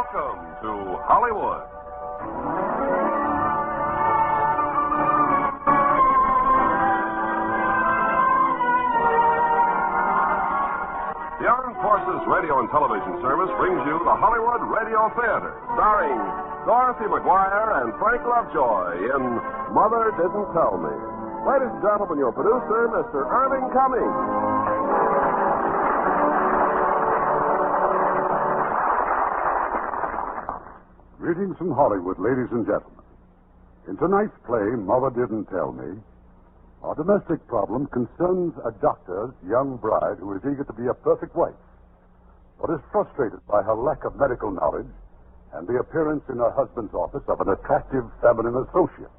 Welcome to Hollywood. The Armed Forces Radio and Television Service brings you the Hollywood Radio Theater, starring Dorothy McGuire and Frank Lovejoy in Mother Didn't Tell Me. Ladies and gentlemen, your producer, Mr. Irving Cummings. Greetings from Hollywood, ladies and gentlemen. In tonight's play, Mother Didn't Tell Me, our domestic problem concerns a doctor's young bride who is eager to be a perfect wife, but is frustrated by her lack of medical knowledge and the appearance in her husband's office of an attractive feminine associate.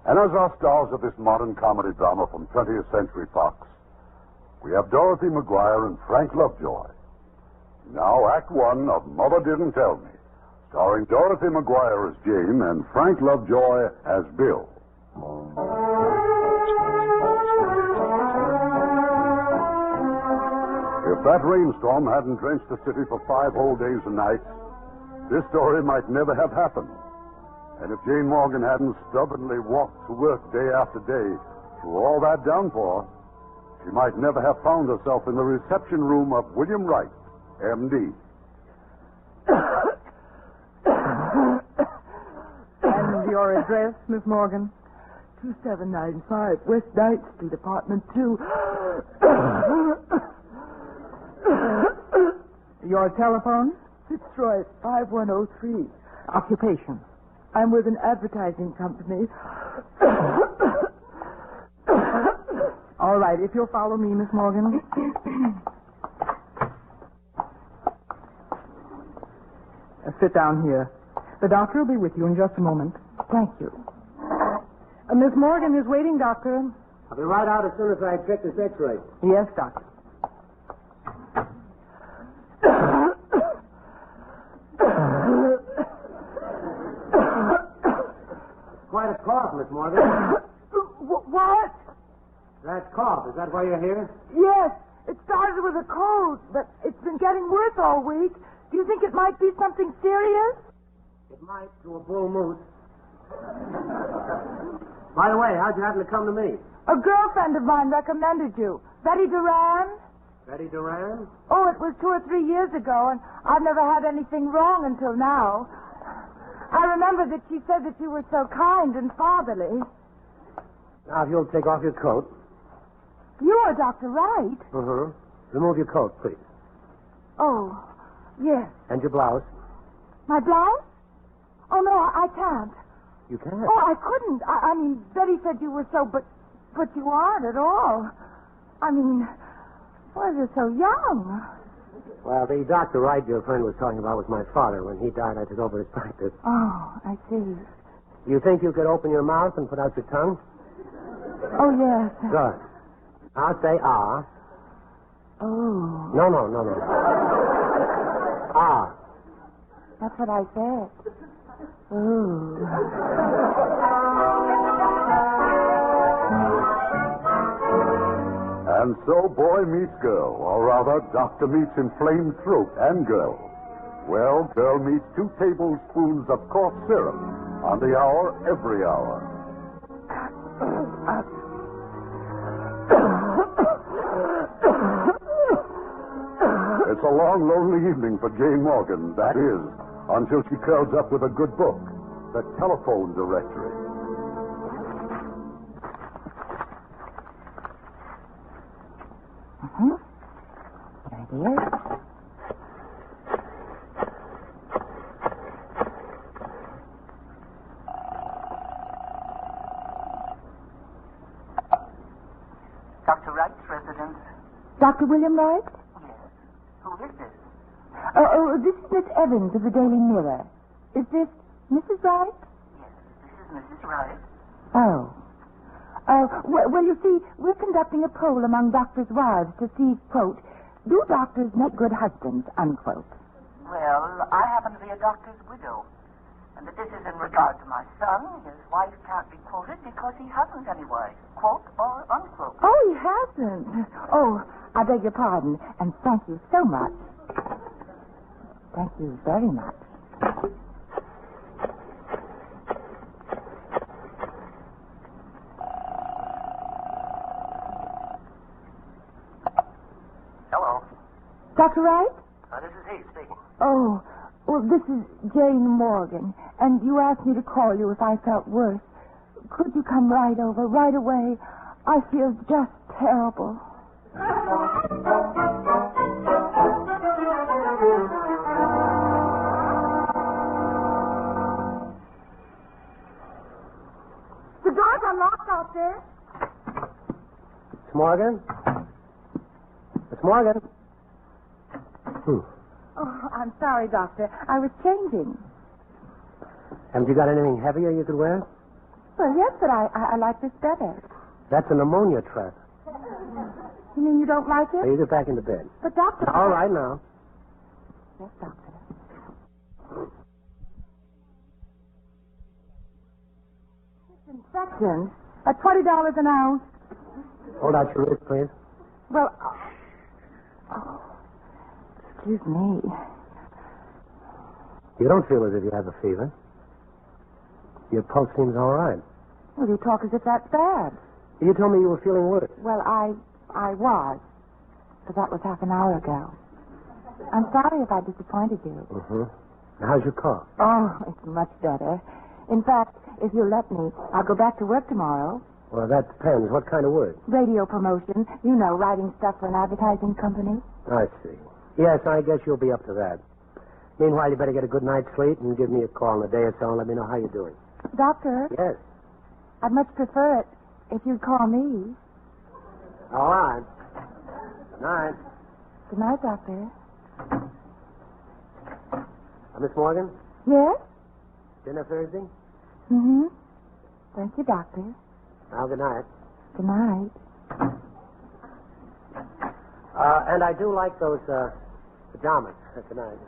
And as our stars of this modern comedy drama from 20th Century Fox, we have Dorothy McGuire and Frank Lovejoy. Now, Act One of Mother Didn't Tell Me, starring Dorothy McGuire as Jane and Frank Lovejoy as Bill. If that rainstorm hadn't drenched the city for 5 whole days and nights, this story might never have happened. And if Jane Morgan hadn't stubbornly walked to work day after day through all that downpour, she might never have found herself in the reception room of William Wright, M.D. And your address, Miss Morgan? 2795 West Ninth Street, Apartment 2. Your telephone? Fitzroy, 5103. Occupation? I'm with an advertising company. All right, if you'll follow me, Miss Morgan. Sit down here. The doctor will be with you in just a moment. Thank you. Miss Morgan is waiting, Doctor. I'll be right out as soon as I check this x-ray. Yes, Doctor. Quite a cough, Miss Morgan. What? That cough, is that why you're here? Yes, it started with a cold, but it's been getting worse all week. Do you think it might be something serious? It might, to a bull moose. By the way, how'd you happen to come to me? A girlfriend of mine recommended you. Betty Duran? Betty Duran? Oh, it was 2 or 3 years ago, and I've never had anything wrong until now. I remember that she said that you were so kind and fatherly. Now, if you'll take off your coat. You are Dr. Wright? Uh-huh. Remove your coat, please. Oh, yes. And your blouse. My blouse? Oh, no, I can't. You can't? Oh, I couldn't. I mean, Betty said you were so, but you aren't at all. I mean, why you're so young? Well, the Dr. Wright your friend was talking about was my father. When he died, I took over his practice. Oh, I see. You think you could open your mouth and put out your tongue? Oh, yes. Good. I'll say ah. Oh. No. Ah. That's what I said. Ooh. And so boy meets girl, or rather, doctor meets inflamed throat and girl. Well, girl meets 2 tablespoons of cough syrup on the hour, every hour. It's a long, lonely evening for Jane Morgan, that is, until she curls up with a good book, the telephone directory. There it is. Dr. Wright's residence. Dr. William Wright? Yes. Who is this? This is Miss Evans of the Daily Mirror. Is this Mrs. Wright? Yes, this is Mrs. Wright. Oh. Well, you see, we're conducting a poll among doctors' wives to see, quote, do doctors make good husbands, unquote. Well, I happen to be a doctor's widow. And that this is in regard to my son. His wife can't be quoted because he hasn't any wife, quote or unquote. Oh, he hasn't. Oh, I beg your pardon, and thank you so much. Thank you very much. Hello. Dr. Wright? This is he speaking. Oh, well, this is Jane Morgan, and you asked me to call you if I felt worse. Could you come right over, right away? I feel just terrible. The door's unlocked out there. Miss Morgan? Miss Morgan? Oh, I'm sorry, Doctor. I was changing. Haven't you got anything heavier you could wear? Well, yes, but I like this better. That's a pneumonia trap. You mean you don't like it? Now you get back into bed. But, Doctor... All right, now. Yes, Doctor. Disinfectant at $20 an ounce. Hold out your wrist, please. Well... Oh, excuse me. You don't feel as if you have a fever. Your pulse seems all right. Well, you talk as if that's bad. You told me you were feeling worse. Well, I was. But that was half an hour ago. I'm sorry if I disappointed you. Mm-hmm. How's your cough? Oh, it's much better. In fact, if you'll let me, I'll go back to work tomorrow. Well, that depends. What kind of work? Radio promotion. You know, writing stuff for an advertising company. I see. Yes, I guess you'll be up to that. Meanwhile, you better get a good night's sleep and give me a call in a day or so and let me know how you're doing. Doctor? Yes. I'd much prefer it if you'd call me. All right. Good night. Good night, Doctor. Miss Morgan? Yes? Dinner Thursday? Mm-hmm. Thank you, Doctor. Now, good night. Good night. And I do like those pajamas. Good night.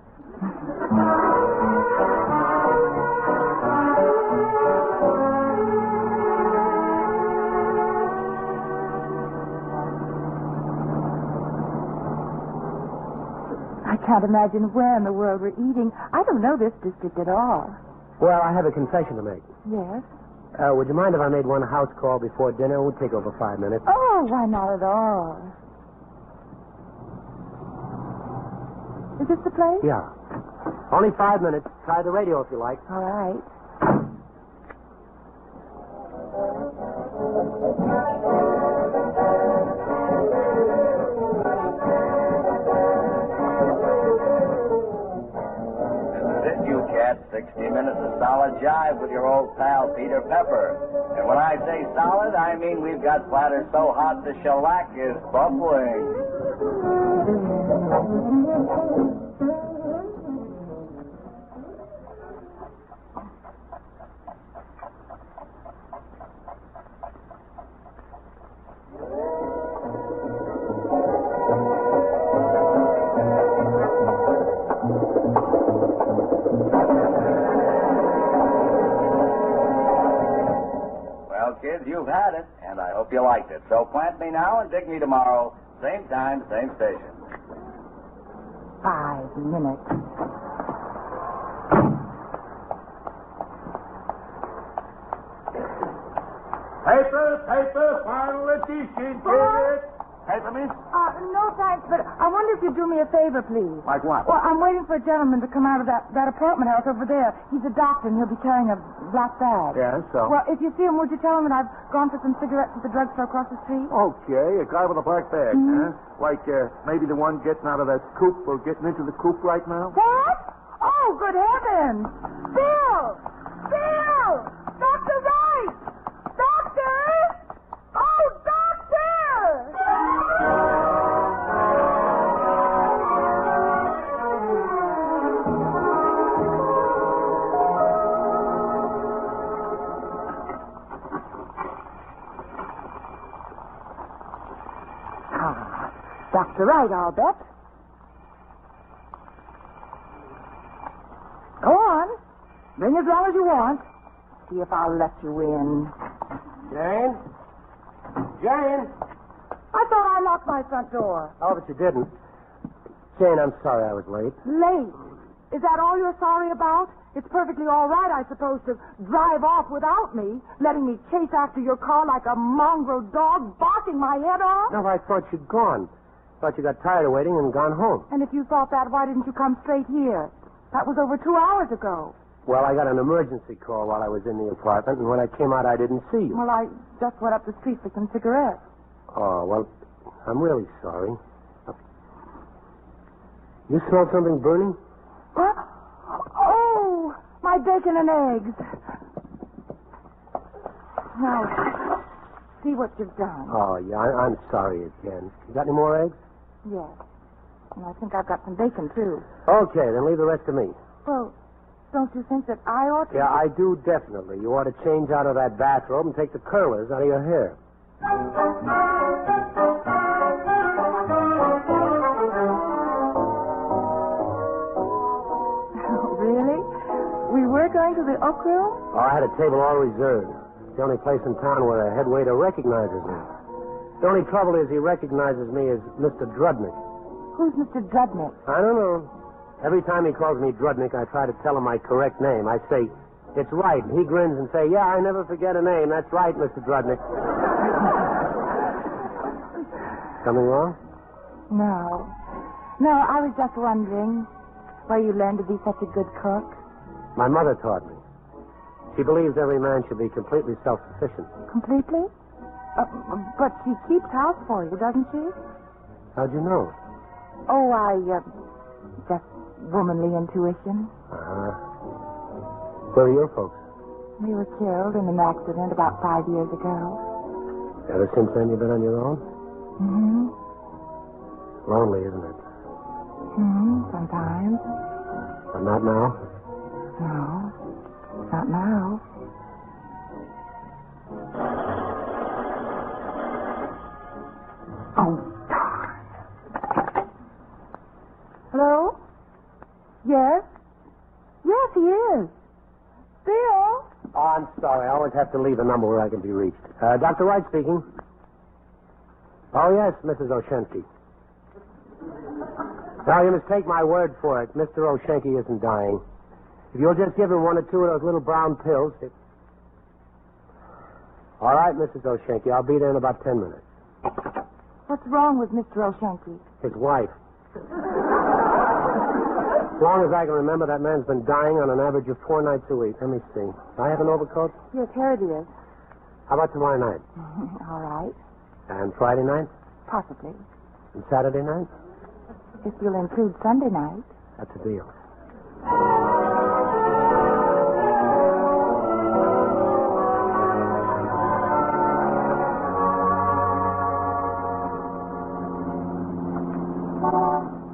I can't imagine where in the world we're eating. I don't know this district at all. Well, I have a confession to make. Yes? Would you mind if I made one house call before dinner? It would take over 5 minutes. Oh, why not at all? Is this the place? Yeah. Only 5 minutes. Try the radio if you like. All right. This is you, Cat. 60 minutes of solid jive with your old pal, Peter Pepper. And when I say solid, I mean we've got platters so hot the shellac is bubbling. Kids, you've had it, and I hope you liked it. So plant me now and dig me tomorrow. Same time, same station. 5 minutes. Paper, final edition, kid. Paper, miss? No, thanks, but I wonder if you'd do me a favor, please. Like what? Well, I'm waiting for a gentleman to come out of that apartment house over there. He's a doctor, and he'll be carrying a black bag. Yeah, so? Well, if you see him, would you tell him that I've gone for some cigarettes at the drugstore across the street? Okay, a guy with a black bag, huh? Like, maybe the one getting out of that coop or getting into the coop right now? What? Oh, good heavens! Bill! Bill! Dr. Wright! Doctor! Oh, Doctor! Dr. Wright, I'll bet. Go on. Bring as long as you want. See if I'll let you in. Jane? Jane? I thought I locked my front door. Oh, but you didn't. Jane, I'm sorry I was late. Late. Is that all you're sorry about? It's perfectly all right, I suppose, to drive off without me, letting me chase after your car like a mongrel dog, barking my head off. No, I thought you'd gone. Thought you got tired of waiting and gone home. And if you thought that, why didn't you come straight here? That was over 2 hours ago. Well, I got an emergency call while I was in the apartment, and when I came out, I didn't see you. Well, I just went up the street for some cigarettes. Oh, well, I'm really sorry. You smell something burning? What? Oh, my bacon and eggs. Now, see what you've done. Oh, yeah, I'm sorry again. You got any more eggs? Yes. And I think I've got some bacon, too. Okay, then leave the rest to me. Well, don't you think that I ought to... Yeah, I do definitely. You ought to change out of that bathrobe and take the curlers out of your hair. Really? We were going to the Oak Room? Oh, I had a table all reserved. It's the only place in town where a head waiter recognizes me. The only trouble is he recognizes me as Mr. Drudnick. Who's Mr. Drudnick? I don't know. Every time he calls me Drudnick, I try to tell him my correct name. I say, it's Wright. And he grins and say, yeah, I never forget a name. That's right, Mr. Drudnick. Something wrong? No. No, I was just wondering where you learned to be such a good cook. My mother taught me. She believes every man should be completely self-sufficient. Completely? But she keeps house for you, doesn't she? How'd you know? Oh, just womanly intuition. Where are your folks? We were killed in an accident about 5 years ago. Ever since then you've been on your own? Mm-hmm. Lonely, isn't it? Sometimes. But not now? No, not now. Oh, darn. Hello? Yes? Yes, he is. Bill? Oh, I'm sorry. I always have to leave a number where I can be reached. Dr. Wright speaking. Oh, yes, Mrs. O'Shankey. Now, you must take my word for it. Mr. O'Shankey isn't dying. If you'll just give him 1 or 2 of those little brown pills... All right, Mrs. O'Shankey. I'll be there in about 10 minutes. What's wrong with Mr. O'Shankey? His wife. As long as I can remember, that man's been dying on an average of 4 nights a week. Let me see. Do I have an overcoat? Yes, here it is. How about tomorrow night? All right. And Friday night? Possibly. And Saturday night? If you'll include Sunday night. That's a deal.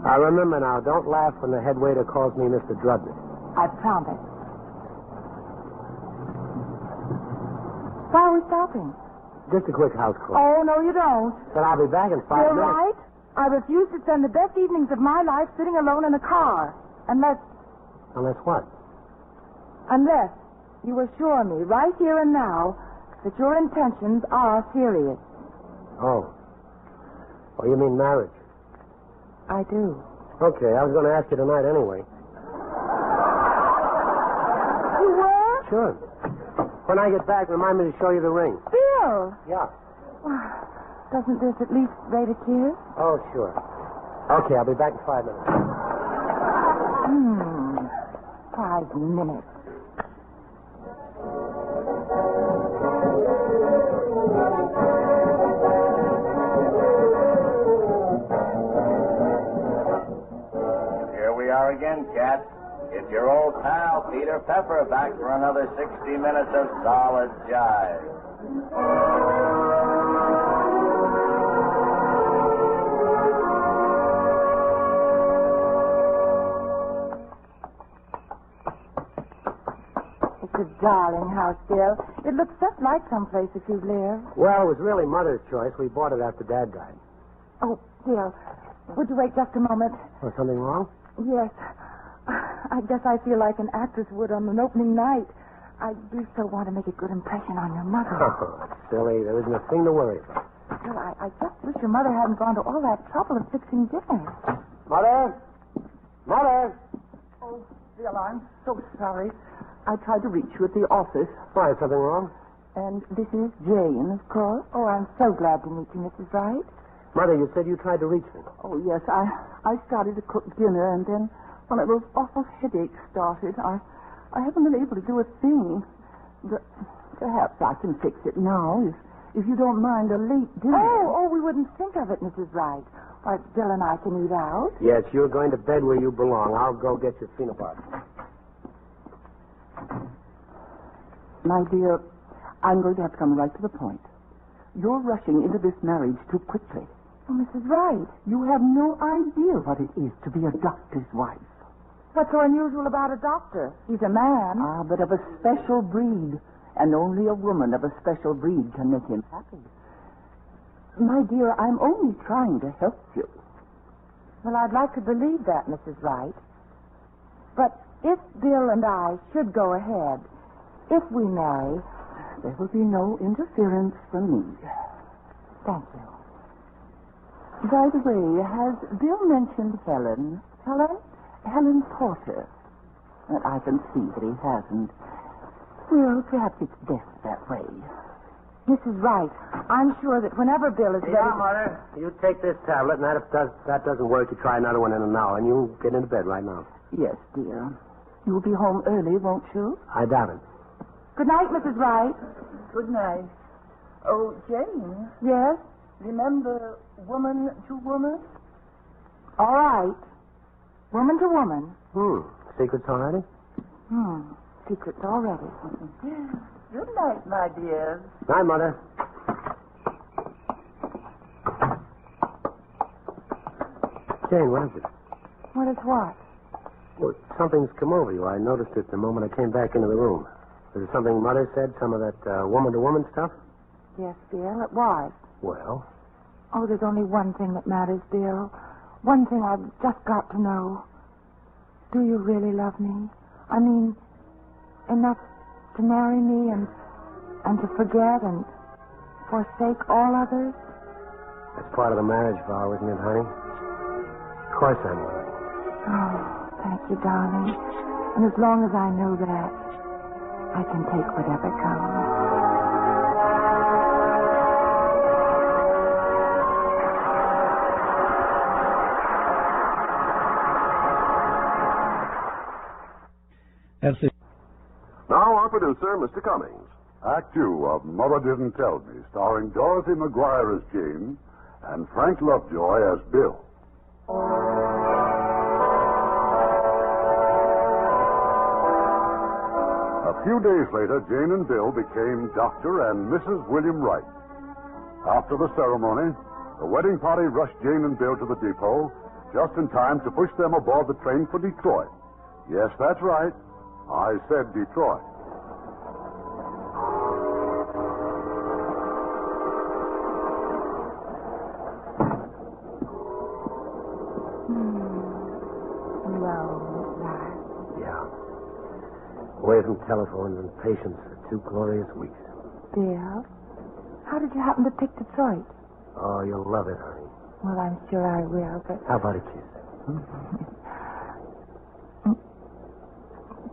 I remember now. Don't laugh when the head waiter calls me Mr. Drudnick. I promise. Why are we stopping? Just a quick house call. Oh, no, you don't. Then I'll be back in 5 You're minutes. right. I refuse to spend the best evenings of my life sitting alone in a car. Unless what? Unless you assure me right here and now that your intentions are serious. Oh. Oh, you mean marriage? I do. Okay, I was going to ask you tonight anyway. You were? Sure. When I get back, remind me to show you the ring. Bill! Yeah. Doesn't this at least rate a kiss? Oh, sure. Okay, I'll be back in 5 minutes. 5 minutes. Here we are again, Cat. It's your old pal, Peter Pepper, back for another 60 minutes of solid jive. It's a darling house, Bill. It looks just like someplace that you've lived. Well, it was really Mother's choice. We bought it after Dad died. Oh, Bill, would you wait just a moment? Was something wrong? Yes. I guess I feel like an actress would on an opening night. I do so want to make a good impression on your mother. Oh, silly. There isn't a thing to worry about. Bill, I just wish your mother hadn't gone to all that trouble of fixing dinner. Mother? Mother? Oh, Oh, Bill, I'm so sorry. I tried to reach you at the office. Why, is something wrong? And this is Jane, of course. Oh, I'm so glad to meet you, Mrs. Wright. Mother, you said you tried to reach me. Oh, yes, I started to cook dinner, and then one of those awful headaches started. I haven't been able to do a thing. But perhaps I can fix it now, if you don't mind a late dinner. Oh, we wouldn't think of it, Mrs. Wright. Why, Bill and I can eat out. Yes, you're going to bed where you belong. I'll go get your peanut butter. My dear, I'm going to have to come right to the point. You're rushing into this marriage too quickly. Oh, Mrs. Wright. You have no idea what it is to be a doctor's wife. What's so unusual about a doctor? He's a man. Ah, but of a special breed. And only a woman of a special breed can make him happy. My dear, I'm only trying to help you. Well, I'd like to believe that, Mrs. Wright. But if Bill and I should go ahead, if we marry... There will be no interference from me. Thank you. By the way, has Bill mentioned Helen? Helen? Helen Porter. I can see that he hasn't. Well, perhaps it's best that way. Mrs. Wright, I'm sure that whenever Bill is ready... Yeah, Mother. You take this tablet, and if that doesn't work, you try another one in an hour, and you get into bed right now. Yes, dear. You'll be home early, won't you? I doubt it. Good night, Mrs. Wright. Good night. Oh, Jane. Yes? Remember woman to woman? All right. Woman to woman. Secrets already? Secrets already. Good night, my dear. Night, Mother. Jane, what is it? What is what? Well, something's come over you. I noticed it the moment I came back into the room. Was it something Mother said, some of that woman-to-woman stuff? Yes, Bill, it was. Well? Oh, there's only one thing that matters, Bill. One thing I've just got to know. Do you really love me? I mean, enough to marry me and to forget and forsake all others? That's part of the marriage vow, isn't it, honey? Of course I'm willing. Oh, thank you, darling. And as long as I know that, I can take whatever comes. Now, our producer, Mr. Cummings. Act 2 of Mother Didn't Tell Me, starring Dorothy McGuire as Jane and Frank Lovejoy as Bill. A few days later, Jane and Bill became Dr. and Mrs. William Wright. After the ceremony, the wedding party rushed Jane and Bill to the depot just in time to push them aboard the train for Detroit. Yes, that's right. I said Detroit. Away from telephones and patients for 2 glorious weeks. Bill, how did you happen to pick Detroit? Oh, you'll love it, honey. Well, I'm sure I will, but... How about a kiss?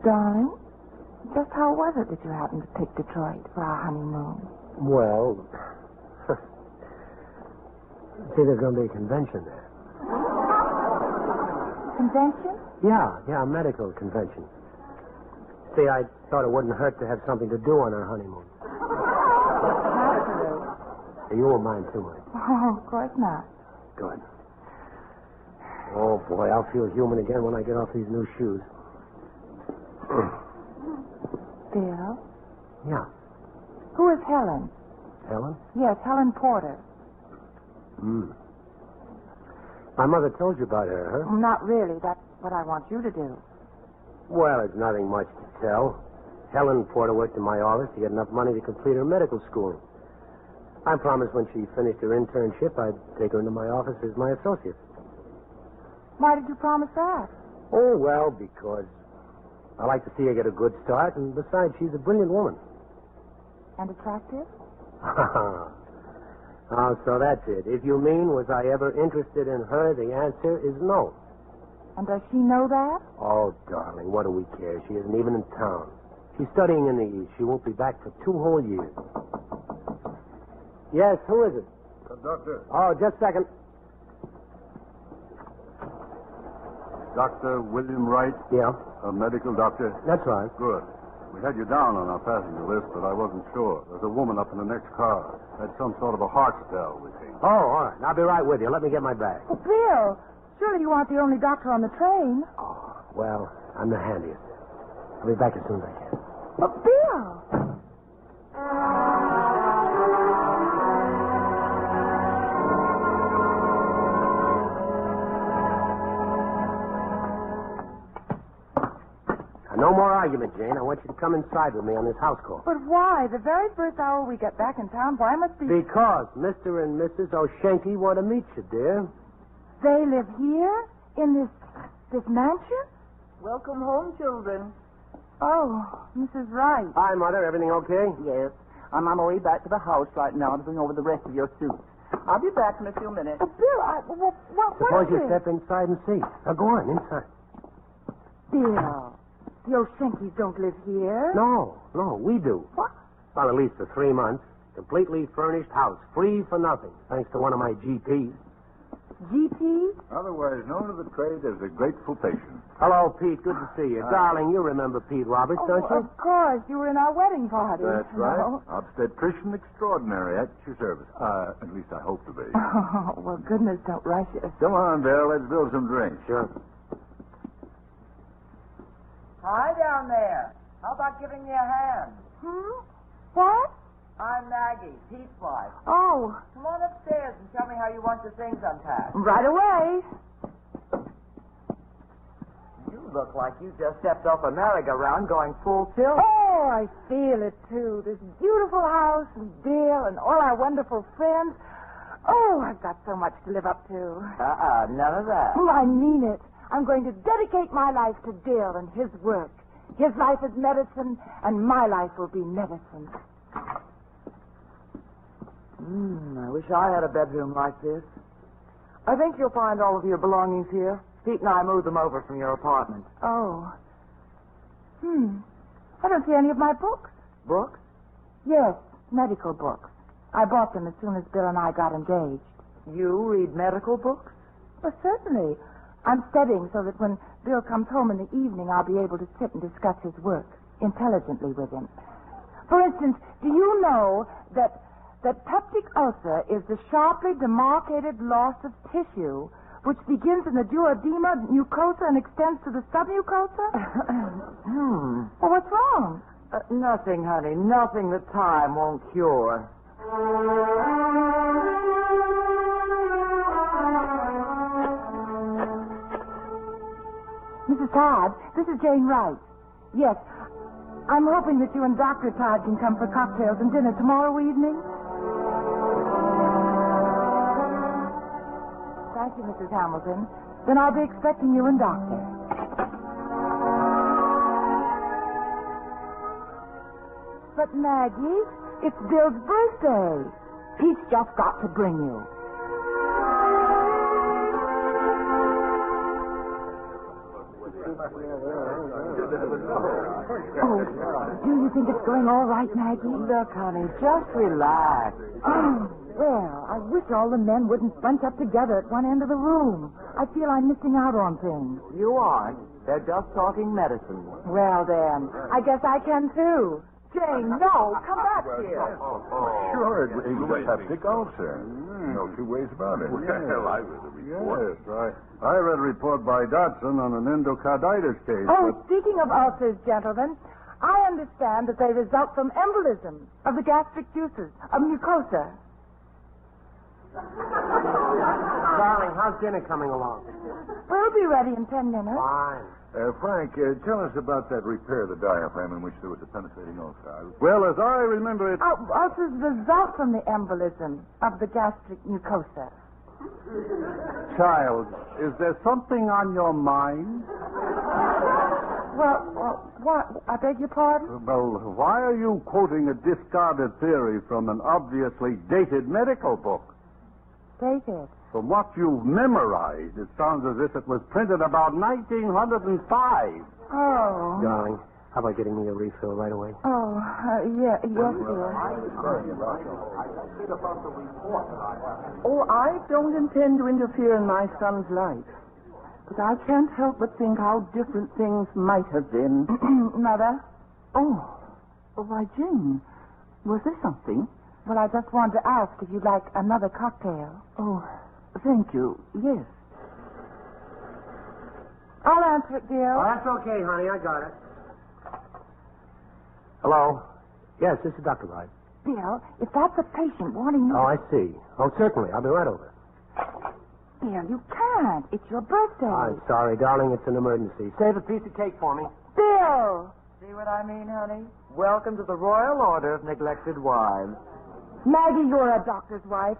Darling, just how was it that you happened to pick Detroit for our honeymoon? Well, see, there's going to be a convention there. Convention? Yeah, a medical convention. See, I thought it wouldn't hurt to have something to do on our honeymoon. Naturally. You won't mind too much. Oh, of course not. Good. Oh, boy, I'll feel human again when I get off these new shoes. Bill? Yeah. Who is Helen? Helen? Yes, Helen Porter. My mother told you about her, huh? Not really. That's what I want you to do. Well, it's nothing much to tell. Helen Porter worked in my office to get enough money to complete her medical school. I promised when she finished her internship, I'd take her into my office as my associate. Why did you promise that? Oh, well, because I like to see her get a good start, and besides, she's a brilliant woman. And attractive? Oh, so that's it. If you mean, was I ever interested in her, the answer is no. And does she know that? Oh, darling, what do we care? She isn't even in town. She's studying in the East. She won't be back for 2 whole years. Yes, who is it? Doctor. Oh, just a second. Dr. William Wright, Yeah, a medical doctor. that's right. Good. We had you down on our passenger list, but I wasn't sure. There's a woman up in the next car. Had some sort of a heart spell, we think. Oh, all right. I'll be right with you. Let me get my bag. Oh, Bill, surely you aren't the only doctor on the train. Oh, well, I'm the handiest. I'll be back as soon as I can. Oh, Bill! No more argument, Jane. I want you to come inside with me on this house call. But why? The very first hour we get back in town, why must be... Because Mr. and Mrs. O'Shanky want to meet you, dear. They live here? In this mansion? Welcome home, children. Oh, Mrs. Wright. Hi, Mother. Everything okay? Yes. I'm on my way back to the house right now to bring over the rest of your suits. I'll be back in a few minutes. Oh, Bill, what Suppose is you it? step inside and see. Now, go on, inside. Bill, the O'Shankys don't live here. No, we do. What? Well, at least for 3 months. Completely furnished house, free for nothing, thanks to one of my GPs. GP? Otherwise known to the trade as a grateful patient. Hello, Pete. Good to see you. Darling, you remember Pete Roberts, don't you? Of course. You were in our wedding party. That's right. No? Obstetrician extraordinary at your service. At least I hope to be. Oh, well, goodness, don't rush us. Come on, Bill. Let's build some drinks. Sure. Hi down there. How about giving me a hand? What? I'm Maggie, Pete's wife. Oh, Come on upstairs and tell me how you want your things unpacked. right away. You look like you just stepped off a merry-go-round going full tilt. Oh, I feel it, too. This beautiful house and Bill and all our wonderful friends. Oh, I've got so much to live up to. None of that. Oh, I mean it. I'm going to dedicate my life to Bill and his work. His life is medicine, and my life will be medicine. I wish I had a bedroom like this. I think you'll find all of your belongings here. Pete and I moved them over from your apartment. Oh. I don't see any of my books. Books? Yes, medical books. I bought them as soon as Bill and I got engaged. You read medical books? Well, certainly. I'm studying so that when Bill comes home in the evening, I'll be able to sit and discuss his work intelligently with him. For instance, do you know that peptic ulcer is the sharply demarcated loss of tissue which begins in the duodenal mucosa and extends to the submucosa? Well, what's wrong? Nothing, honey. Nothing that time won't cure. Mrs. Todd, this is Jane Wright. Yes, I'm hoping that you and Dr. Todd can come for cocktails and dinner tomorrow evening. Thank you, Mrs. Hamilton. Then I'll be expecting you and Doctor. But, Maggie, it's Bill's birthday. Pete's just got to bring you. Oh, do you think it's going all right, Maggie? Look, honey, just relax. Oh, well, I wish all the men wouldn't bunch up together at one end of the room. I feel I'm missing out on things. You aren't. They're just talking medicine. Well, then, I guess I can, too. Jane, no, come back here. Sure, it's a peptic ulcer. No two ways about it. Well, I read the report. Yes, I read a report by Dodson on an endocarditis case. Oh, speaking of ulcers, gentlemen, I understand that they result from embolism of the gastric juices, of mucosa. Darling, how's dinner coming along? We'll be ready in 10 minutes. Fine. Frank, tell us about that repair of the diaphragm in which there was a penetrating ulcer. Well, as I remember it... Ulcers result from the embolism of the gastric mucosa. Child, is there something on your mind? Well, what? I beg your pardon? Well, why are you quoting a discarded theory from an obviously dated medical book? Dated. From what you've memorized, it sounds as if it was printed about 1905. Oh. Darling, how about getting me a refill right away? Oh, yes, dear. Oh, I don't intend to interfere in my son's life. But I can't help but think how different things might have been. Mother? Oh, why, Jane, was there something? Well, I just wanted to ask if you'd like another cocktail. Oh, thank you. Yes. I'll answer it, dear. Oh, that's okay, honey. I got it. Hello? Yes, this is Dr. Wright. Bill, if that's a patient wanting you... Oh, I see. Oh, certainly. I'll be right over. Bill, you can't. It's your birthday. I'm sorry, darling. It's an emergency. Save a piece of cake for me. Bill! See what I mean, honey? Welcome to the Royal Order of Neglected Wives. Maggie, you're a doctor's wife.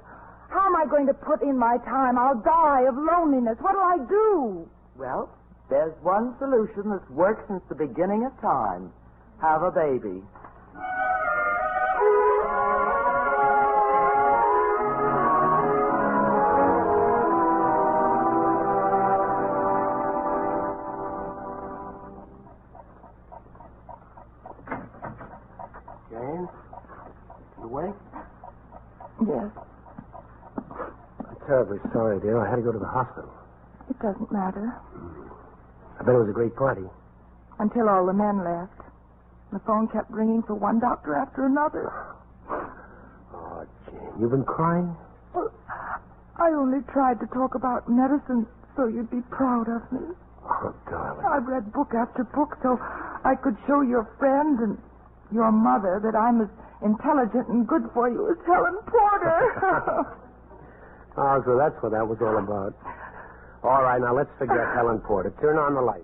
How am I going to put in my time? I'll die of loneliness. What'll I do? Well, there's one solution that's worked since the beginning of time. Have a baby. Jane? You awake? Yes, I'm terribly sorry, dear. I had to go to the hospital. it doesn't matter. I bet it was a great party. Until all the men left. The phone kept ringing for one doctor after another. Oh, Jane, you've been crying? Well, I only tried to talk about medicine so you'd be proud of me. Oh, darling. I've read book after book so I could show your friend and your mother that I'm as intelligent and good for you as Helen Porter. Oh, so that's what that was all about. All right, now let's forget Helen Porter. Turn on the light.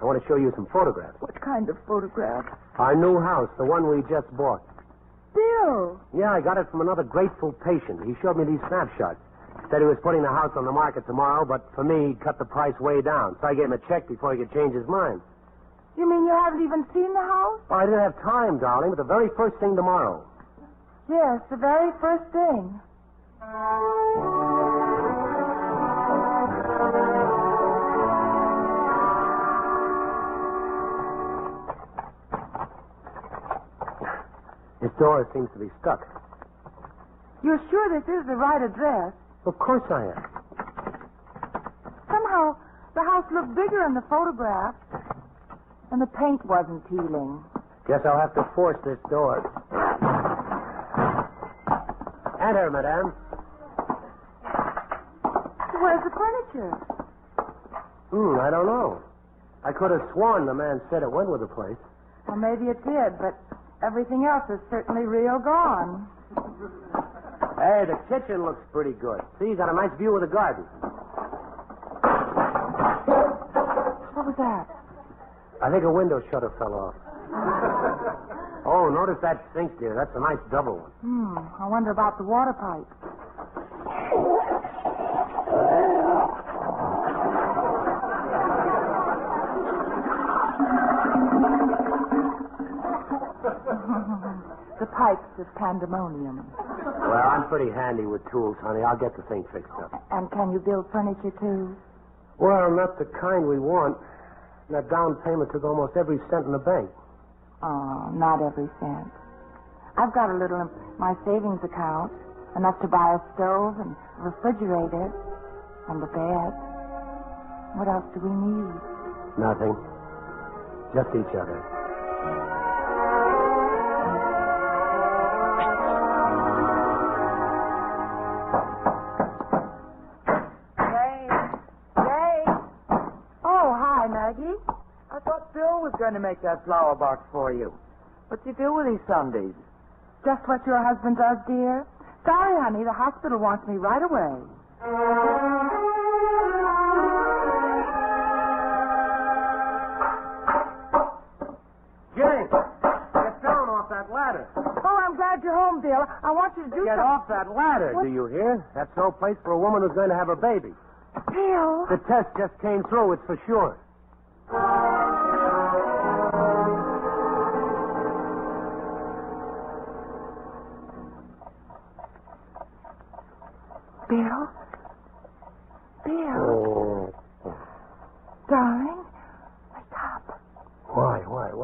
I want to show you some photographs. What kind of photograph? Our new house, the one we just bought. Bill! Yeah, I got it from another grateful patient. He showed me these snapshots. Said he was putting the house on the market tomorrow, but for me, he'd cut the price way down. So I gave him a check before he could change his mind. You mean you haven't even seen the house? Oh, I didn't have time, darling, but the very first thing tomorrow. Yes, the very first thing. This door seems to be stuck. You're sure this is the right address? Of course I am. Somehow, the house looked bigger in the photograph. And the paint wasn't peeling. Guess I'll have to force this door. Enter, madame. Where's the furniture? I don't know. I could have sworn the man said it went with the place. Well, maybe it did, but everything else is certainly real gone. Hey, the kitchen looks pretty good. See, you got a nice view of the garden. What was that? I think a window shutter fell off. Oh, notice that sink, dear. That's a nice double one. I wonder about the water pipe. The pipe's just pandemonium. Well, I'm pretty handy with tools, honey. I'll get the thing fixed up. And can you build furniture, too? Well, not the kind we want. That down payment took almost every cent in the bank. Oh, not every cent. I've got a little in my savings account, enough to buy a stove and a refrigerator and a bed. What else do we need? Nothing. Just each other. Maggie, I thought Bill was going to make that flower box for you. What do you do with these Sundays? Just what your husband does, dear. Sorry, honey, the hospital wants me right away. Jane, get down off that ladder. Oh, I'm glad you're home, Bill. I want you to do Get something. off that ladder, do you hear? That's no place for a woman who's going to have a baby. Bill. The test just came through, it's for sure. Bill,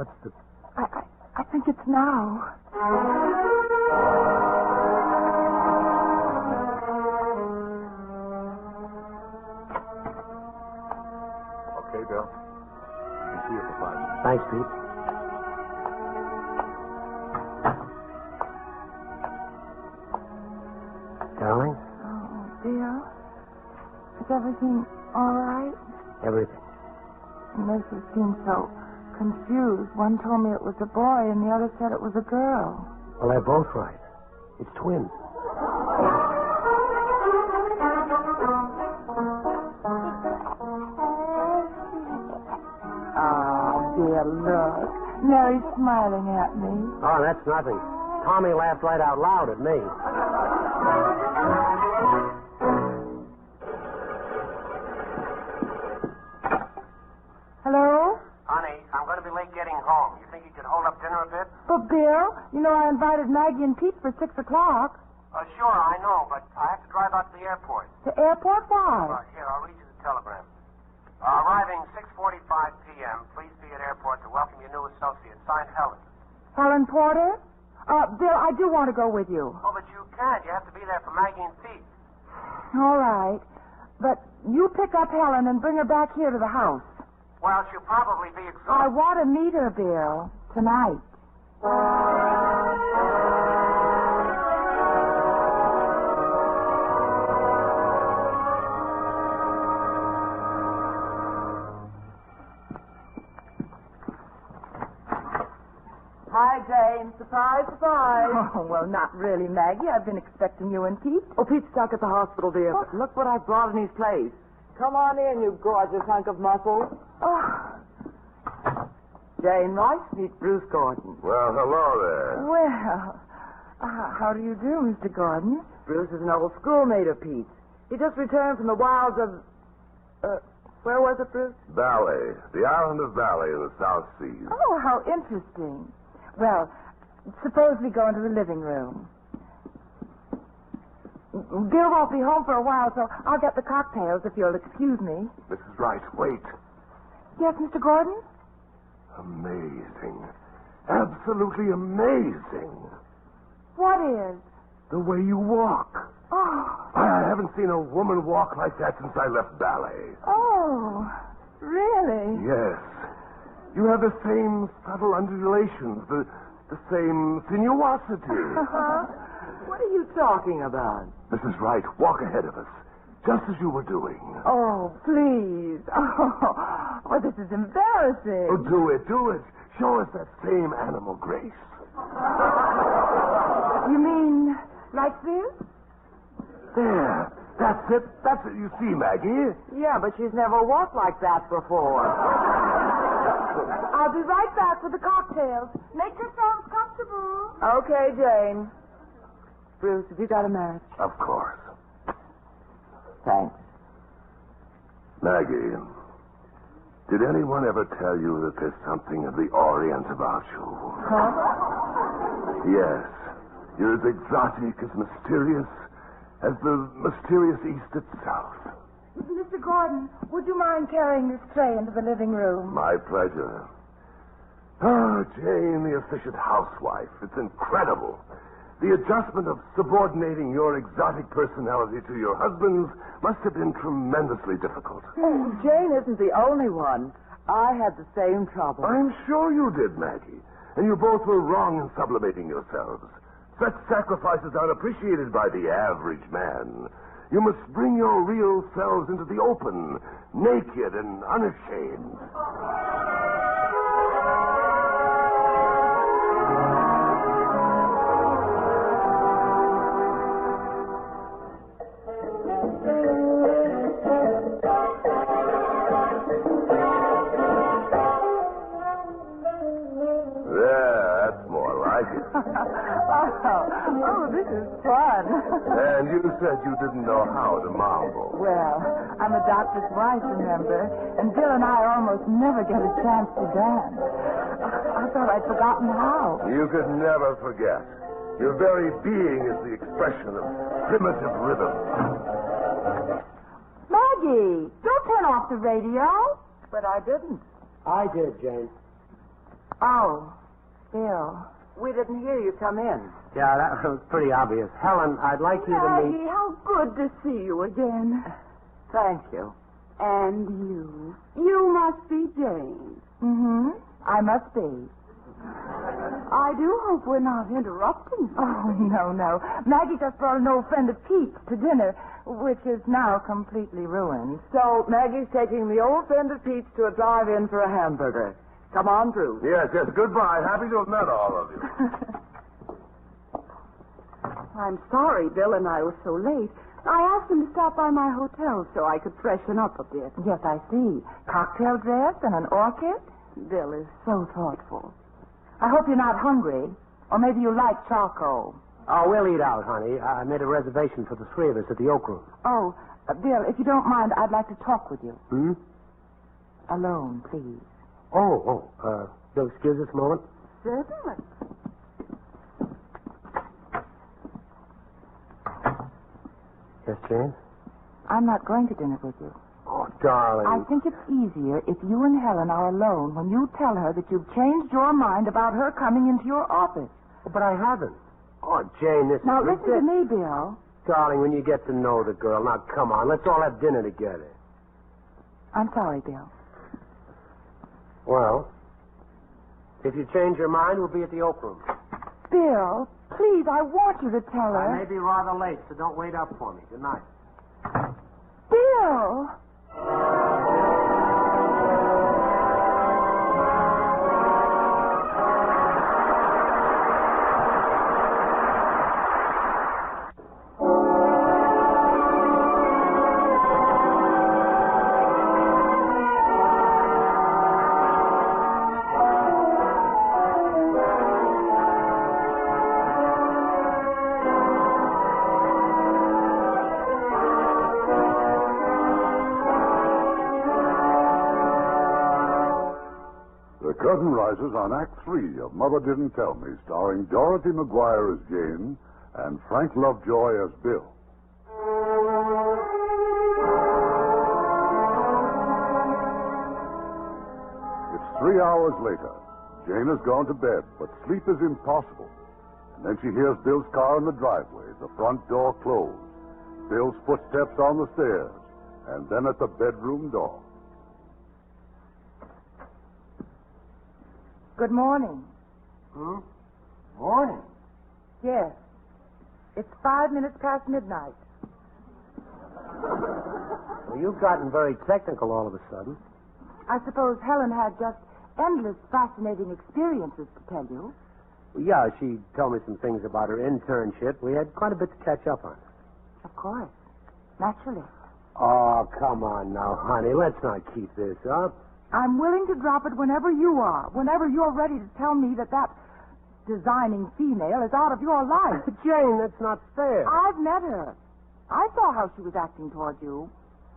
What's the... I think it's now. Okay, Bill. You see you for 5 minutes. Thanks, Pete. Darling? Oh, Bill. Is everything all right? Everything. Mrs. seemed so confused. One told me it was a boy, and the other said it was a girl. Well, they're both right. It's twins. Oh, dear, look. Mary's smiling at me. Oh, that's nothing. Tommy laughed right out loud at me. Hello? Honey, I'm going to be late getting home. You think you could hold up dinner a bit? But, Bill, you know I invited Maggie and Pete for 6 o'clock. Sure, I know, but I have to drive out to the airport. The airport? Why? Here, I'll read you the telegram. Arriving 6:45 p.m., please be at airport to welcome your new associate. Signed, Helen. Helen Porter? Bill, I do want to go with you. Oh, but you can't. You have to be there for Maggie and Pete. All right. But you pick up Helen and bring her back here to the house. Well, she'll probably be I exhausted. want to meet her, Bill, tonight. Hi, Jane. Surprise, surprise. Oh, well, not really, Maggie. I've been expecting you and Pete. Oh, Pete's stuck at the hospital, dear. Oh. But look what I've brought in his place. Come on in, you gorgeous hunk of muscle. Oh. Jane Royce, meet Bruce Gordon. Well, hello there. Well, how do you do, Mr. Gordon? Bruce is an old schoolmate of Pete's. He just returned from the wilds of... where was it, Bruce? Bali, the island of Bali in the South Seas. Oh, how interesting. Well, suppose we go into the living room. Bill won't be home for a while, so I'll get the cocktails if you'll excuse me. Mrs. Wright, wait. Yes, Mr. Gordon? Amazing. Absolutely amazing. What is? The way you walk. Oh. I haven't seen a woman walk like that since I left ballet. Oh, really? Yes. You have the same subtle undulations, the same sinuosity. What are you talking about? Mrs. Wright, walk ahead of us, just as you were doing. Oh, please. Oh, this is embarrassing. Oh, do it. Show us that same animal grace. You mean like this? There. That's it. You see, Maggie. Yeah, but she's never walked like that before. I'll be right back with the cocktails. Make yourselves comfortable. Okay, Jane. Bruce, have you got a match? Of course. Thanks. Maggie, did anyone ever tell you that there's something of the Orient about you? Huh? Yes. You're as exotic, as mysterious as the mysterious East itself. Mr. Gordon, would you mind carrying this tray into the living room? My pleasure. Oh, Jane, the efficient housewife. It's incredible. The adjustment of subordinating your exotic personality to your husband's must have been tremendously difficult. Jane isn't the only one. I had the same trouble. I'm sure you did, Maggie. And you both were wrong in sublimating yourselves. Such sacrifices aren't appreciated by the average man. You must bring your real selves into the open, naked and unashamed. Oh, this is fun. And you said you didn't know how to mambo. Well, I'm a doctor's wife, remember? And Bill and I almost never get a chance to dance. I thought I'd forgotten how. You could never forget. Your very being is the expression of primitive rhythm. Maggie, don't turn off the radio. But I didn't. I did, Jane. Oh, Bill. We didn't hear you come in. Yeah, that was pretty obvious. Helen, I'd like you to meet... Maggie, how good to see you again. Thank you. And you. You must be Jane. Mm-hmm. I must be. I do hope we're not interrupting. Oh, no. Maggie just brought an old friend of Pete's to dinner, which is now completely ruined. So Maggie's taking the old friend of Pete's to a drive-in for a hamburger. Come on through. Yes. Goodbye. Happy to have met all of you. I'm sorry Bill and I were so late. I asked him to stop by my hotel so I could freshen up a bit. Yes, I see. Cocktail dress and an orchid? Bill is so thoughtful. I hope you're not hungry. Or maybe you like charcoal. Oh, we'll eat out, honey. I made a reservation for the three of us at the Oak Room. Oh, Bill, if you don't mind, I'd like to talk with you. Alone, please. You'll excuse us a moment? Certainly. Yes, Jane? I'm not going to dinner with you. Oh, darling. I think it's easier if you and Helen are alone when you tell her that you've changed your mind about her coming into your office. But I haven't. Oh, Jane, this Now, is... listen to me, Bill. Darling, when you get to know the girl, now, come on, let's all have dinner together. I'm sorry, Bill. Well, if you change your mind, we'll be at the Oak Room. Bill, please, I want you to tell her. I may be rather late, so don't wait up for me. Good night. Bill! The curtain rises on Act 3 of Mother Didn't Tell Me, starring Dorothy McGuire as Jane and Frank Lovejoy as Bill. It's 3 hours later. Jane has gone to bed, but sleep is impossible. And then she hears Bill's car in the driveway, the front door closed, Bill's footsteps on the stairs, and then at the bedroom door. Good morning. Morning. Yes. It's 5 minutes past midnight. Well, you've gotten very technical all of a sudden. I suppose Helen had just endless fascinating experiences to tell you. Well, yeah, she told me some things about her internship. We had quite a bit to catch up on. Of course. Naturally. Oh, come on now, honey. Let's not keep this up. I'm willing to drop it whenever you are. Whenever you're ready to tell me that designing female is out of your life. Jane, that's not fair. I've met her. I saw how she was acting toward you.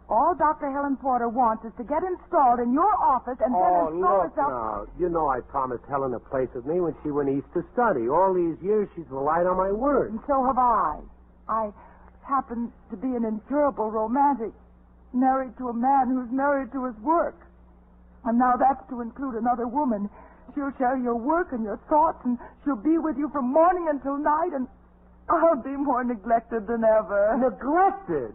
All Dr. Helen Porter wants is to get installed in your office and then install herself... now. You know I promised Helen a place with me when she went east to study. All these years she's relied on my word. And so have I. I happen to be an incurable romantic, married to a man who's married to his work. And now that's to include another woman. She'll share your work and your thoughts, and she'll be with you from morning until night, and I'll be more neglected than ever. Neglected?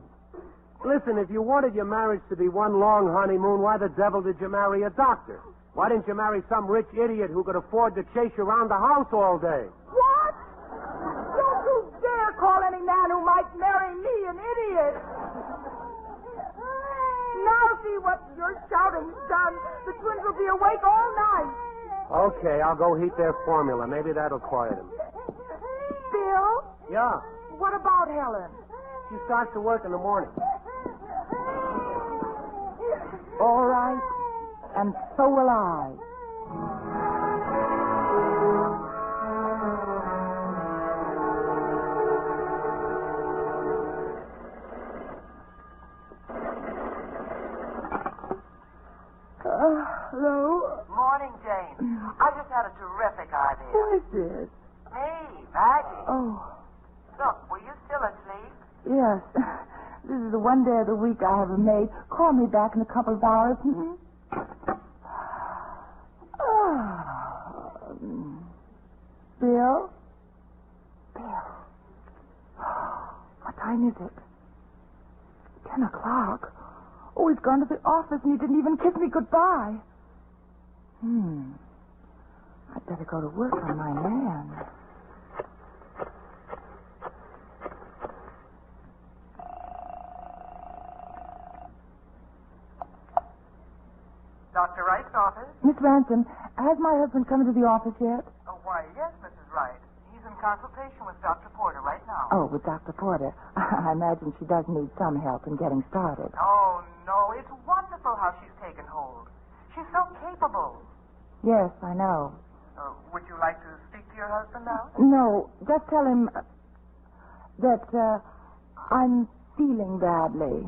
Listen, if you wanted your marriage to be one long honeymoon, why the devil did you marry a doctor? Why didn't you marry some rich idiot who could afford to chase you around the house all day? What? Don't you dare call any man who might marry me an idiot. Now see what your shouting's done. The twins will be awake all night. Okay, I'll go heat their formula. Maybe that'll quiet them. Bill? Yeah. What about Helen? She starts to work in the morning. All right. And so will I. Hello? Morning, Jane. I just had a terrific idea. Who is this? Me, Maggie. Oh, Look, were you still asleep? Yes. This is the one day of the week I have a maid. Call me back in a couple of hours. time is it? 10 o'clock. Oh, he's gone to the office and he didn't even kiss me goodbye. I'd better go to work on my man. Dr. Wright's office? Miss Ransom, has my husband come into the office yet? Oh, why, yes, Mrs. Wright. He's in consultation with Dr. Porter right now. Oh, with Dr. Porter. I imagine she does need some help in getting started. Oh, no, it's wonderful how she's taken hold. She's so capable. Yes, I know. Would you like to speak to your husband now? No, just tell him that I'm feeling badly.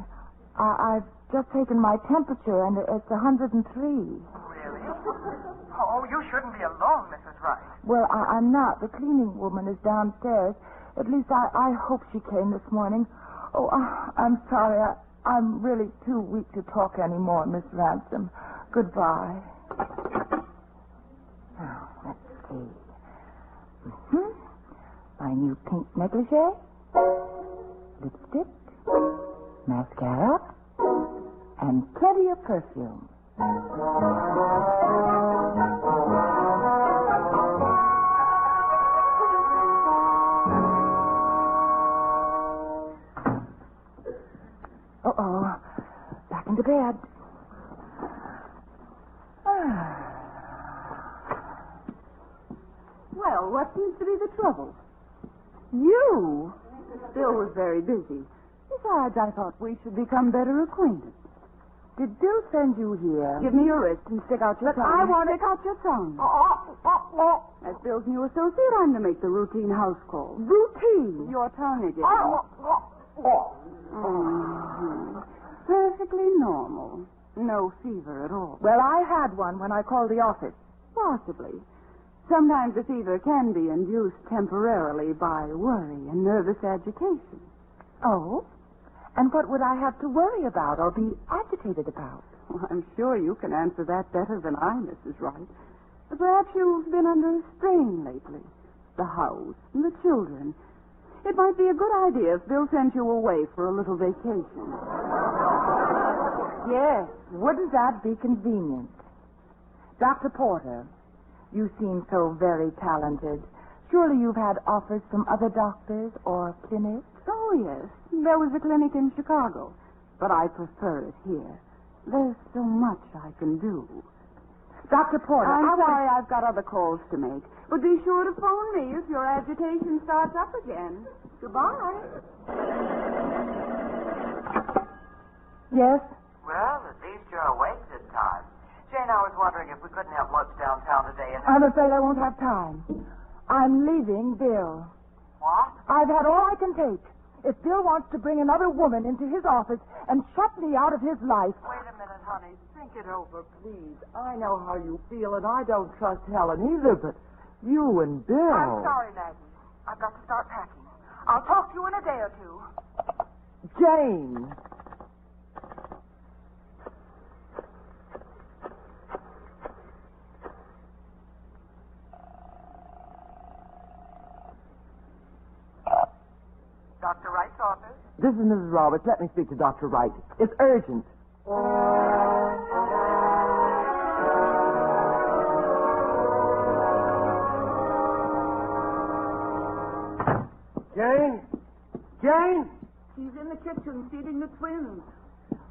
I've just taken my temperature, and it's 103. Really? Oh, you shouldn't be alone, Mrs. Wright. Well, I'm not. The cleaning woman is downstairs. At least I hope she came this morning. Oh, I'm sorry. I'm really too weak to talk anymore, Miss Ransom. Goodbye. Now, let's see. My new pink negligee, lipstick, mascara, and plenty of perfume. Uh-oh. Back into bed. Well, what seems to be the trouble? You? Bill was very busy. Besides, I thought we should become better acquainted. Did Bill send you here? Give me your wrist and stick out your tongue. I want to stick out your tongue. As Bill's new associate, I'm to make the routine house call. Routine? Your tongue again. Perfectly normal. No fever at all. Well, I had one when I called the office. Possibly. Sometimes the fever can be induced temporarily by worry and nervous agitation. Oh? And what would I have to worry about or be agitated about? Well, I'm sure you can answer that better than I, Mrs. Wright. But perhaps you've been under a strain lately. The house and the children. It might be a good idea if Bill sent you away for a little vacation. Yes, wouldn't that be convenient? Dr. Porter, you seem so very talented. Surely you've had offers from other doctors or clinics? Oh, yes. There was a clinic in Chicago, but I prefer it here. There's so much I can do. Dr. Porter, I'm sorry I've got other calls to make, but be sure to phone me if your agitation starts up again. Goodbye. Yes? Well, at least you're awake this time. Jane, I was wondering if we couldn't have lunch downtown today and... I'm afraid I won't have time. I'm leaving Bill. What? I've had all I can take. If Bill wants to bring another woman into his office and shut me out of his life... Wait a minute, honey. Think it over, please. I know how you feel, and I don't trust Helen either, but you and Bill... I'm sorry, Maggie. I've got to start packing. I'll talk to you in a day or two. Jane! Dr. Wright's office? This is Mrs. Roberts. Let me speak to Dr. Wright. It's urgent. Jane? Jane? She's in the kitchen feeding the twins.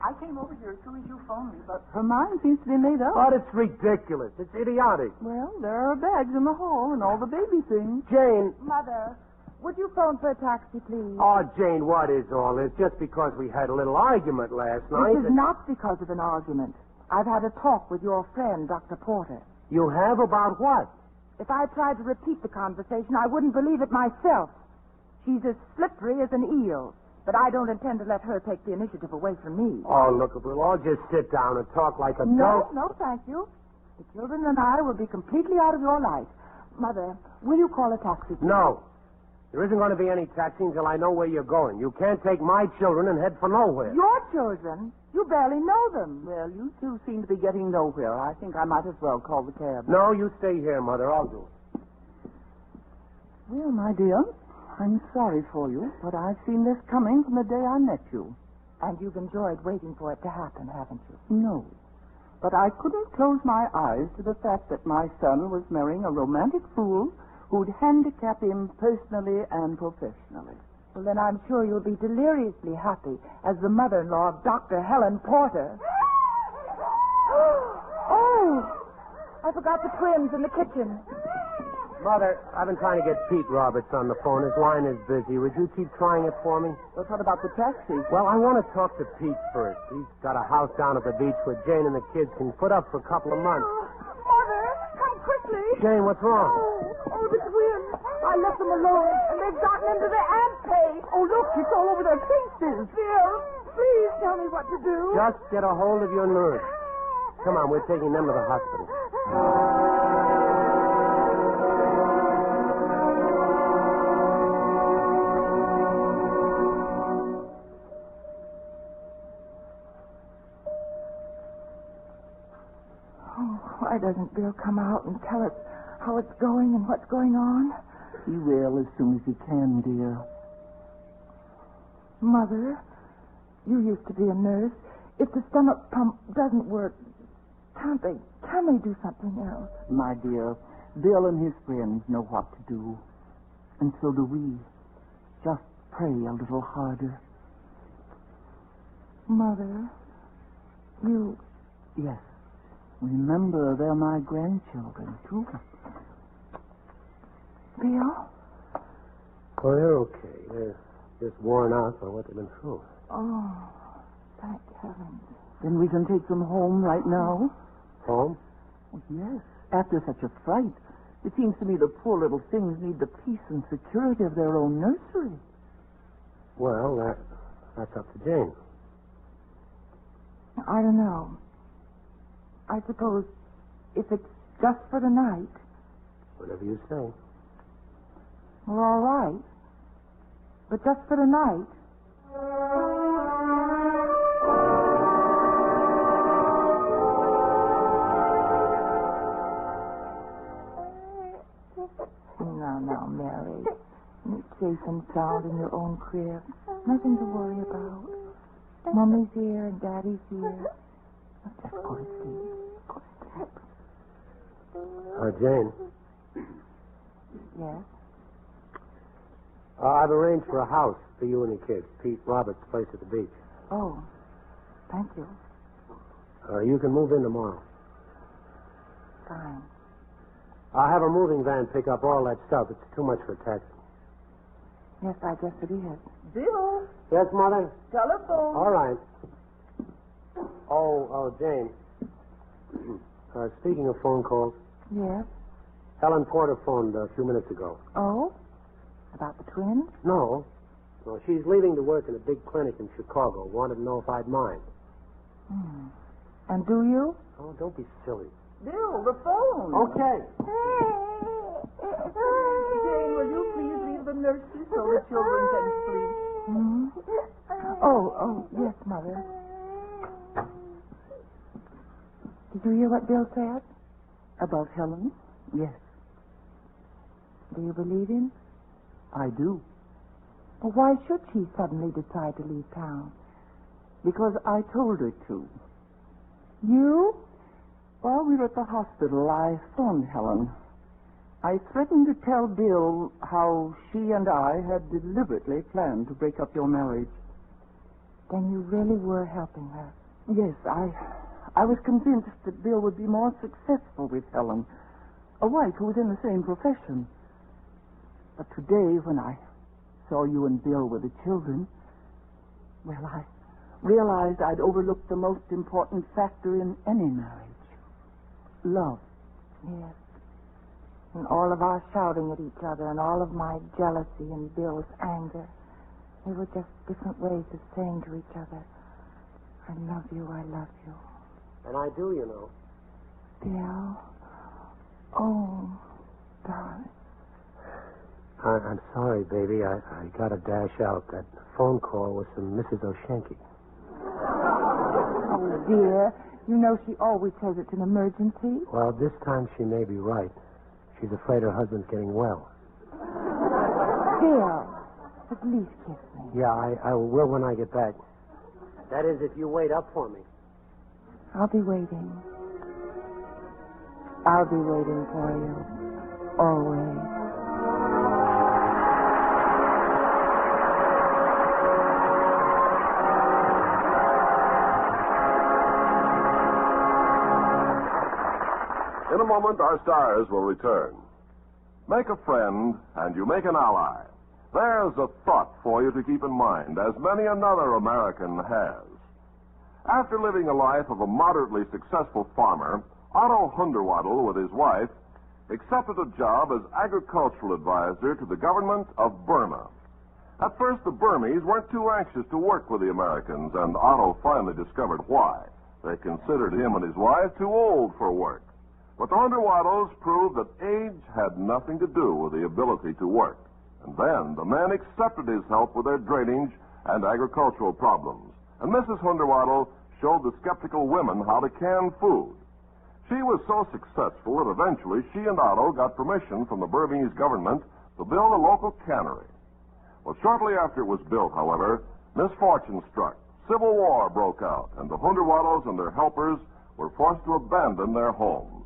I came over here as soon as you phoned me, but her mind seems to be made up. Oh, it's ridiculous. It's idiotic. Well, there are bags in the hall and all the baby things. Jane. Mother, would you phone for a taxi, please? Oh, Jane, what is all this? Just because we had a little argument last night. This is not because of an argument. I've had a talk with your friend, Dr. Porter. You have about what? If I tried to repeat the conversation, I wouldn't believe it myself. She's as slippery as an eel, but I don't intend to let her take the initiative away from me. Oh, look, we'll all just sit down and talk like No, adults. thank you. The children and I will be completely out of your life. Mother, will you call a taxi? Please? No. There isn't going to be any taxi until I know where you're going. You can't take my children and head for nowhere. Your children? You barely know them. Well, you two seem to be getting nowhere. I think I might as well call the cab. No, you stay here, Mother. I'll do it. Well, my dear, I'm sorry for you, but I've seen this coming from the day I met you. And you've enjoyed waiting for it to happen, haven't you? No. But I couldn't close my eyes to the fact that my son was marrying a romantic fool who'd handicap him personally and professionally. Well, then I'm sure you'll be deliriously happy as the mother-in-law of Dr. Helen Porter. Oh! I forgot the twins in the kitchen. Mother, I've been trying to get Pete Roberts on the phone. His line is busy. Would you keep trying it for me? Well, what about the taxi? Well, I want to talk to Pete first. He's got a house down at the beach where Jane and the kids can put up for a couple of months. Mother, come quickly. Jane, what's wrong? Oh, the twins. I left them alone, and they've gotten into the ant cave. Oh, look, it's all over their faces. Bill, please tell me what to do. Just get a hold of your nerves. Come on, we're taking them to the hospital. Why doesn't Bill come out and tell us how it's going and what's going on? He will as soon as he can, dear. Mother, you used to be a nurse. If the stomach pump doesn't work, can they do something else? My dear, Bill and his friends know what to do. And so do we. Just pray a little harder. Mother, you... Yes. Remember, they're my grandchildren, too. Bill? Oh, they're okay. They're just worn out by what they've been through. Oh, thank heavens. Then we can take them home right now? Home? Oh, yes. After such a fright, it seems to me the poor little things need the peace and security of their own nursery. Well, that's up to Jane. I don't know. I suppose if it's just for the night. Whatever you say. Well, all right. But just for the night. Now, Mary. You're safe and sound in your own crib. Nothing to worry about. Mummy's here and Daddy's here. Just go to sleep. Go to sleep. Jane. Yes? I've arranged for a house for you and the kids. Pete Roberts' place at the beach. Oh, thank you. You can move in tomorrow. Fine. I'll have a moving van pick up all that stuff. It's too much for a taxi. Yes, I guess it is. Bill, Yes, Mother? telephone. All right. Oh, Jane. Speaking of phone calls, Yes? Helen Porter phoned a few minutes ago. Oh? About the twins? No, she's leaving to work in a big clinic in Chicago. Wanted to know if I'd mind. And do you? Oh, don't be silly. Bill, the phone. Okay. Jane, will you please leave the nursery so the children can sleep? Hmm? Oh, yes, Mother. Did you hear what Bill said? About Helen? Yes, Do you believe him? I do. Well, why should she suddenly decide to leave town? Because I told her to. You? While we were at the hospital, I phoned Helen. I threatened to tell Bill how she and I had deliberately planned to break up your marriage. Then you really were helping her. Yes, I was convinced that Bill would be more successful with Helen, a wife who was in the same profession. But today, when I saw you and Bill with the children, well, I realized I'd overlooked the most important factor in any marriage. Love. Yes. And all of our shouting at each other and all of my jealousy and Bill's anger, they were just different ways of saying to each other, I love you, I love you. And I do, you know. Bill. Oh, darling. I'm sorry, baby. I got to dash out. That phone call was from Mrs. O'Shanky. Oh, dear. You know she always says it's an emergency. Well, this time she may be right. She's afraid her husband's getting well. Bill, at least kiss me. Yeah, I will when I get back. That is, if you wait up for me. I'll be waiting. I'll be waiting for you. Always. In a moment, our stars will return. Make a friend, and you make an ally. There's a thought for you to keep in mind, as many another American has. After living a life of a moderately successful farmer, Otto Hunderwaddle, with his wife, accepted a job as agricultural advisor to the government of Burma. At first, the Burmese weren't too anxious to work with the Americans, and Otto finally discovered why. They considered him and his wife too old for work. But the Hunderwaddles proved that age had nothing to do with the ability to work. And then the men accepted his help with their drainage and agricultural problems. And Mrs. Hunderwaddle showed the skeptical women how to can food. She was so successful that eventually she and Otto got permission from the Burmese government to build a local cannery. Well, shortly after it was built, however, misfortune struck. Civil war broke out, and the Hunderwaddles and their helpers were forced to abandon their homes.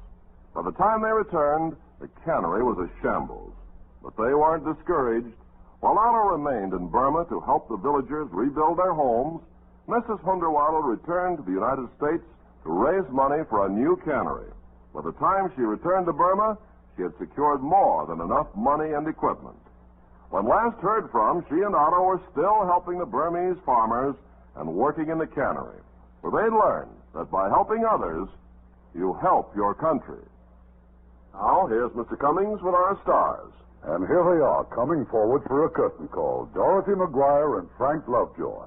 By the time they returned, the cannery was a shambles. But they weren't discouraged. While Otto remained in Burma to help the villagers rebuild their homes, Mrs. Hunderwaddle returned to the United States to raise money for a new cannery. By the time she returned to Burma, she had secured more than enough money and equipment. When last heard from, she and Otto were still helping the Burmese farmers and working in the cannery, for they'd learned that by helping others, you help your country. Now, here's Mr. Cummings with our stars. And here they are, coming forward for a curtain call. Dorothy McGuire and Frank Lovejoy.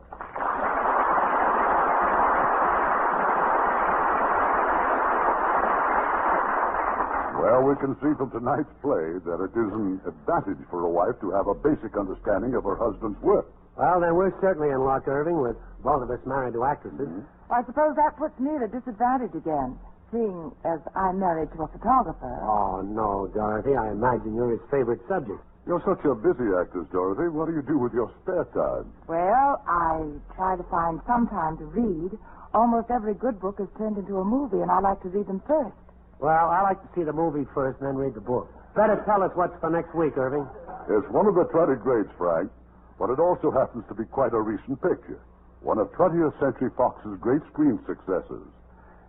Well, we can see from tonight's play that it is an advantage for a wife to have a basic understanding of her husband's work. Well, then we're certainly in luck, Irving, with both of us married to actresses. Well, I suppose that puts me at a disadvantage again, seeing as I'm married to a photographer. Oh, no, Dorothy. I imagine you're his favorite subject. You're such a busy actress, Dorothy. What do you do with your spare time? Well, I try to find some time to read. Almost every good book is turned into a movie, and I like to read them first. Well, I like to see the movie first and then read the book. Better tell us what's for next week, Irving. It's one of the 20 greats, Frank, but it also happens to be quite a recent picture. One of 20th Century Fox's great screen successes,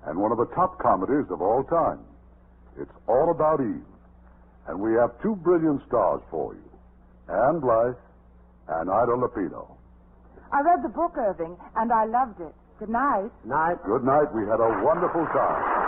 and one of the top comedies of all time. It's All About Eve. And we have two brilliant stars for you, Anne Blythe and Ida Lupino. I read the book, Irving, and I loved it. Good night. Night. Good night. We had a wonderful time.